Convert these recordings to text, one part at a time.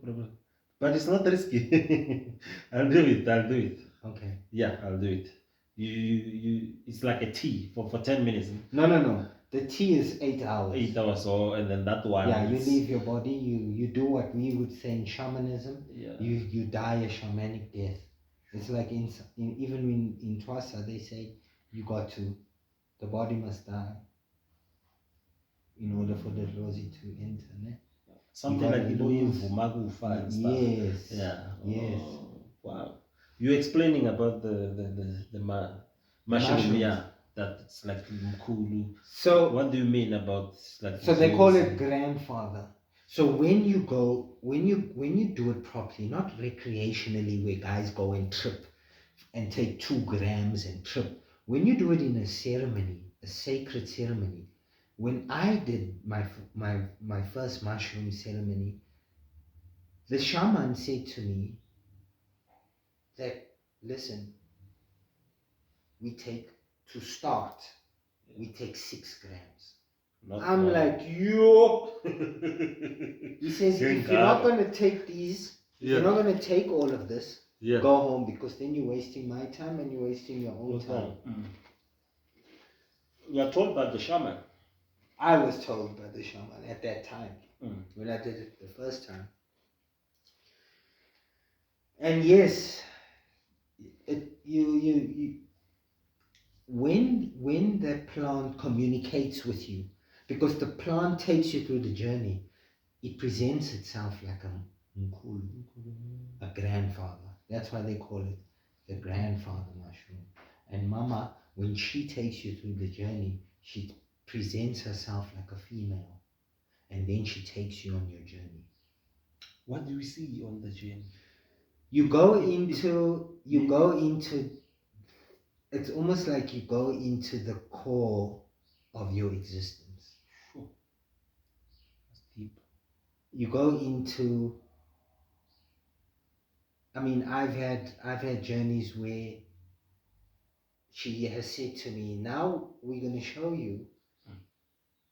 problem. But it's not risky. I'll do it. Okay. Yeah, I'll do it. You. It's like a tea for 10 minutes. No. The tea is 8 hours. 8 hours or and then that one. Yeah, you leave your body. You do what we would say in shamanism. Yeah. You die a shamanic death. It's like even in Twasa they say the body must die in order for the Rosi to enter. Ne? Something like Vumagufa and stuff. Yes. Yeah. Yes. Oh, wow. You're explaining about the mushroom, yeah. That it's like Mkhulu. So what do you mean about like? So they call it grandfather. So when you do it properly, not recreationally where guys go and trip and take 2 grams and trip. When you do it in a ceremony, a sacred ceremony, when I did my first mushroom ceremony, the shaman said to me that, listen, we take 6 grams. I'm like, yo. He says, if you're not going to take these, you're not going to take all of this, go home, because then you're wasting my time and you're wasting your own time. You are told by the shaman. I was told by the shaman at that time, when I did it the first time. And yes, when the plant communicates with you, because the plant takes you through the journey, it presents itself like a Mkhulu, a grandfather. That's why they call it the grandfather mushroom. And Mama, when she takes you through the journey, she presents herself like a female, and then she takes you on your journey. What do we see on the journey? You go into it's almost like you go into the core of your existence. Sure. That's deep. You go into, I mean, I've had journeys where she has said to me, now we're going to show you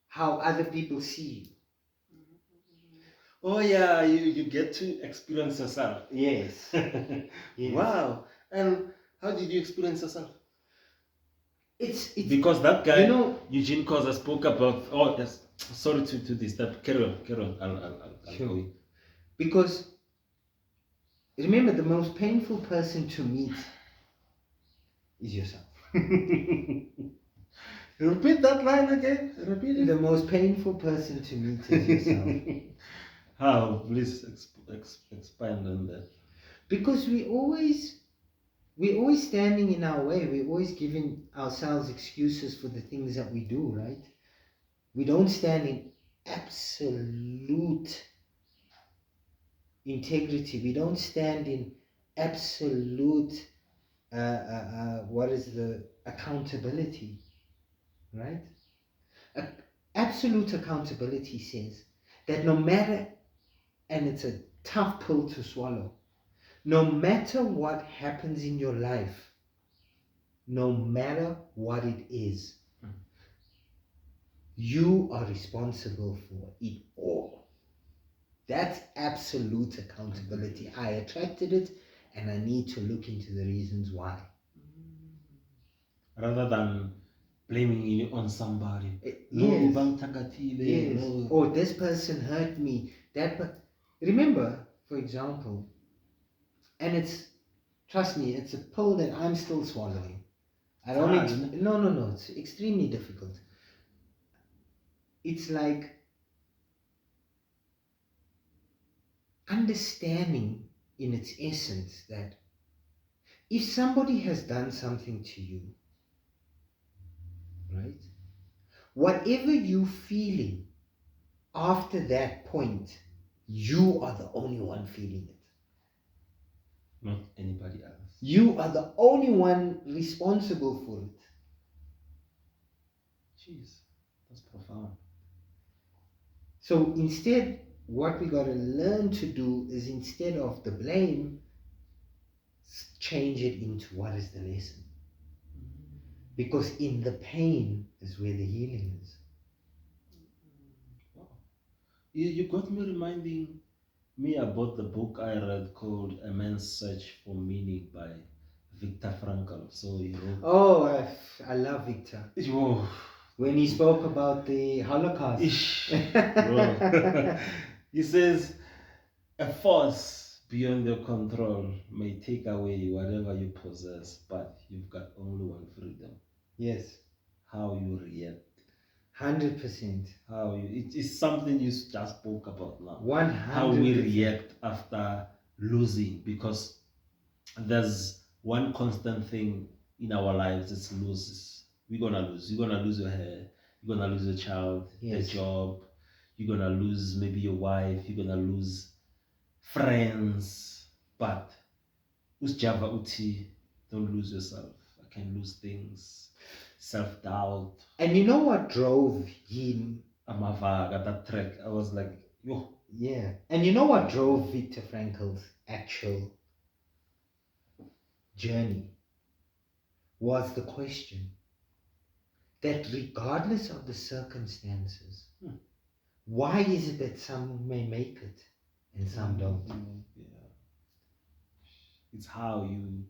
how other people see you. Oh yeah, you get to experience yourself. Yes. Yes. Wow. And how did you experience yourself? It's because that guy, Eugene Koza, spoke about. Oh yes, sorry to disturb. Carry on. I'll sure. go. Because remember, the most painful person to meet is yourself. Repeat that line again. Repeat it. The most painful person to meet is yourself. How? Please expand on that. Because we're always standing in our way. We're always giving ourselves excuses for the things that we do, right? We don't stand in absolute integrity. We don't stand in absolute what is the accountability, right? Absolute accountability says that no matter, and it's a tough pill to swallow, no matter what happens in your life, no matter what it is, you are responsible for it all. That's absolute accountability. I attracted it, and I need to look into the reasons why. Rather than blaming it on somebody. Yes. Yes. Or this person hurt me. Remember, for example, and trust me, it's a pill that I'm still swallowing. I don't No, it's extremely difficult. It's like understanding in its essence that if somebody has done something to you, right, whatever you're feeling after that point, you are the only one feeling it. Not anybody else. You are the only one responsible for it. Jeez, that's profound. So instead, what we got to learn to do is, instead of the blame, change it into what is the lesson. Because in the pain is where the healing is. Wow. You got me reminding Me, about the book I read called A Man's Search for Meaning by Viktor Frankl. So he wrote. Oh, I love Victor. Whoa. When he spoke about the Holocaust. Ish, bro. He says, a force beyond your control may take away whatever you possess, but you've got only one freedom. Yes. How you react. 100%. How you, it is something you just spoke about now. 100%. How we react after losing, because there's one constant thing in our lives, it's losses. We're gonna lose. You're gonna lose your hair, you're gonna lose your child, Yes. the job, you're gonna lose maybe your wife, you're gonna lose friends. But usjava uti, don't lose yourself. I can lose things, self-doubt. And you know what drove him? Amavaga, that track, I was like, yo. Yeah. And you know what drove Viktor Frankl's actual journey? Was the question that regardless of the circumstances, why is it that some may make it and some don't? Yeah. It's how you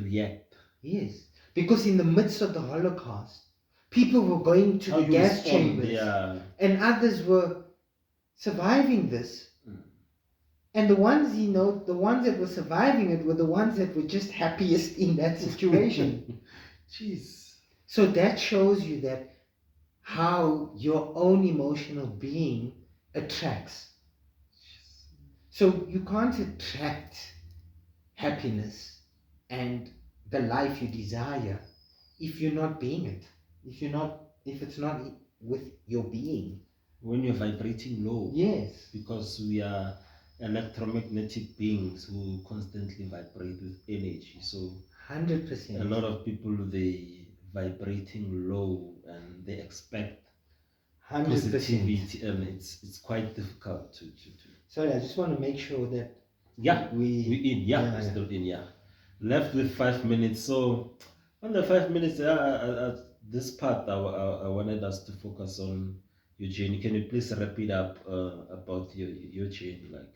react. Yes. Because in the midst of the Holocaust, people were going to How the you gas respond, chambers, yeah. and others were surviving this. And the ones, the ones that were surviving it were the ones that were just happiest in that situation. Jeez. So that shows you that how your own emotional being attracts. So you can't attract happiness and the life you desire if you're not being it. If it's not with your being. When you're vibrating low. Yes. Because we are electromagnetic beings who constantly vibrate with energy. So 100%. a lot of people, they vibrating low and they expect 100%. positivity, and it's quite difficult to. Sorry, I just want to make sure that we in. We're still in. Left with 5 minutes. So on the 5 minutes, this part I wanted us to focus on your journey. Can you please wrap it up about your journey, like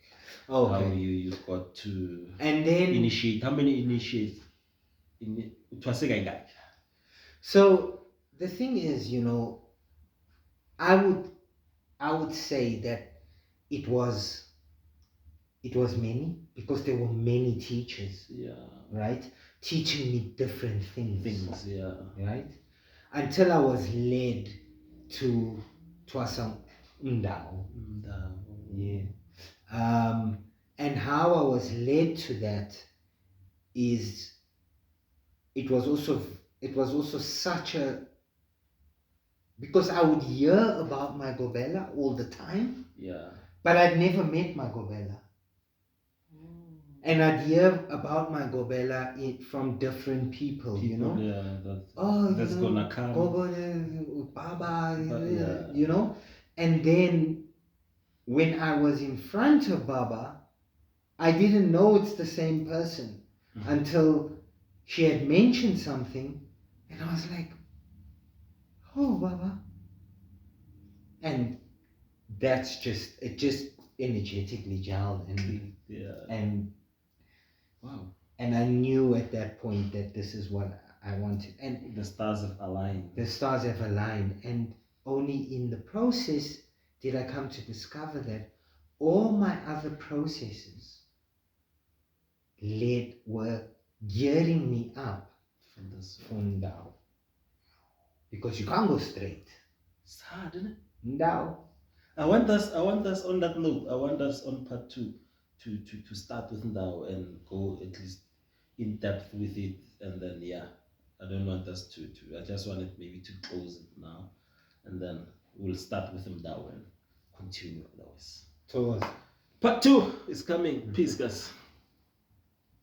how you got to and then initiate? How many initiates? So the thing is, I would say that it was many, because there were many teachers. Yeah. Right? Teaching me different things. Yeah. Right? Until I was led to Twasam Ndao. Yeah. And how I was led to that is it was also such a, because I would hear about my Gobela all the time. Yeah. But I'd never met my Gobela. And I'd hear about my Gobela from different people, Yeah, that's gonna come. Baba, And then when I was in front of Baba, I didn't know it's the same person until she had mentioned something, and I was like, oh, Baba. And that's just energetically gelled, and wow. And I knew at that point that this is what I wanted. And the stars have aligned. The stars have aligned. And only in the process did I come to discover that all my other processes were gearing me up from Ndao. Because you can't go straight. It's hard, isn't it? Ndao. I want us on that note. I want us on part 2 to start with Ndao and go at least in depth with it, and then I don't want us to I just wanted maybe to close it now, and then we'll start with Ndao and continue otherwise. So part 2 is coming. Peace, guys.